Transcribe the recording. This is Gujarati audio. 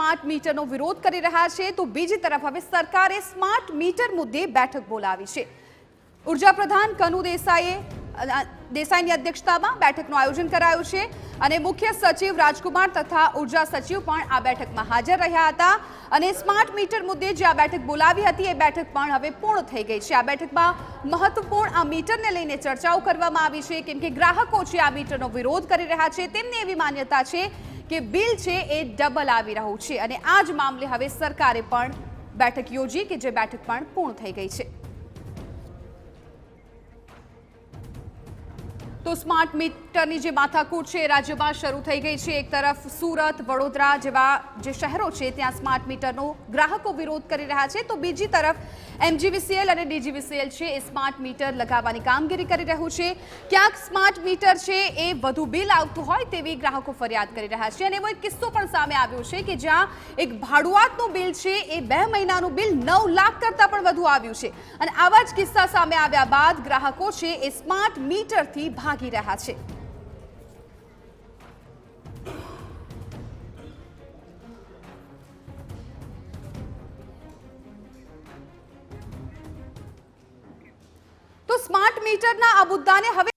સ્માર્ટ મીટરનો વિરોધ કરી રહ્યા છે તો બીજી તરફ હવે સરકારે સ્માર્ટ મીટર મુદ્દે બેઠક બોલાવી છે। ઉર્જા પ્રધાન કનુ દેસાઈની અધ્યક્ષતામાં બેઠકનું આયોજન કરાયું છે અને મુખ્ય સચિવ રાજકુમાર તથા ઉર્જા સચિવ પણ આ બેઠકમાં હાજર રહ્યા હતા અને સ્માર્ટ મીટર મુદ્દે જે આ બેઠક બોલાવી હતી એ બેઠક પણ હવે પૂર્ણ થઈ ગઈ છે। આ બેઠકમાં મહત્વપૂર્ણ આ મીટરને લઈને ચર્ચાઓ કરવામાં આવી છે કેમ કે ગ્રાહકો છે આ મીટરનો વિરોધ કરી રહ્યા છે। તેમને એવી માન્યતા છે કે બિલ છે એ ડબલ આવી રહ્યું છે અને આ જ મામલે હવે સરકારે પણ બેઠક યોજી કે જે બેઠક પણ પૂર્ણ થઈ ગઈ છે। તો સ્માર્ટ મીટરની જે માથાકૂટ છે રાજ્યમાં શરૂ થઈ ગઈ છે। એક તરફ સુરત, વડોદરા જેવા જે શહેરો છે ત્યાં સ્માર્ટ મીટરનો ગ્રાહકો વિરોધ કરી રહ્યા છે તો બીજી તરફ MGVCL અને DGVCL છે એ સ્માર્ટ મીટર લગાવવાની કામગીરી કરી રહ્યું છે। ક્યાંક સ્માર્ટ મીટર છે એ વધુ બિલ આવતું હોય તેવી ગ્રાહકો ફરિયાદ કરી રહ્યા છે અને એવો એક કિસ્સો પણ સામે આવ્યો છે કે જ્યાં એક ભાડુઆતનું બિલ છે એ 2 મહિનાનું બિલ 9 લાખ કરતાં પણ વધુ આવ્યું છે અને આવા જ કિસ્સા સામે આવ્યા બાદ ગ્રાહકો છે એ સ્માર્ટ મીટરથી ભાગી રહ્યા છે। તો સ્માર્ટ મીટરના આ મુદ્દાને હવે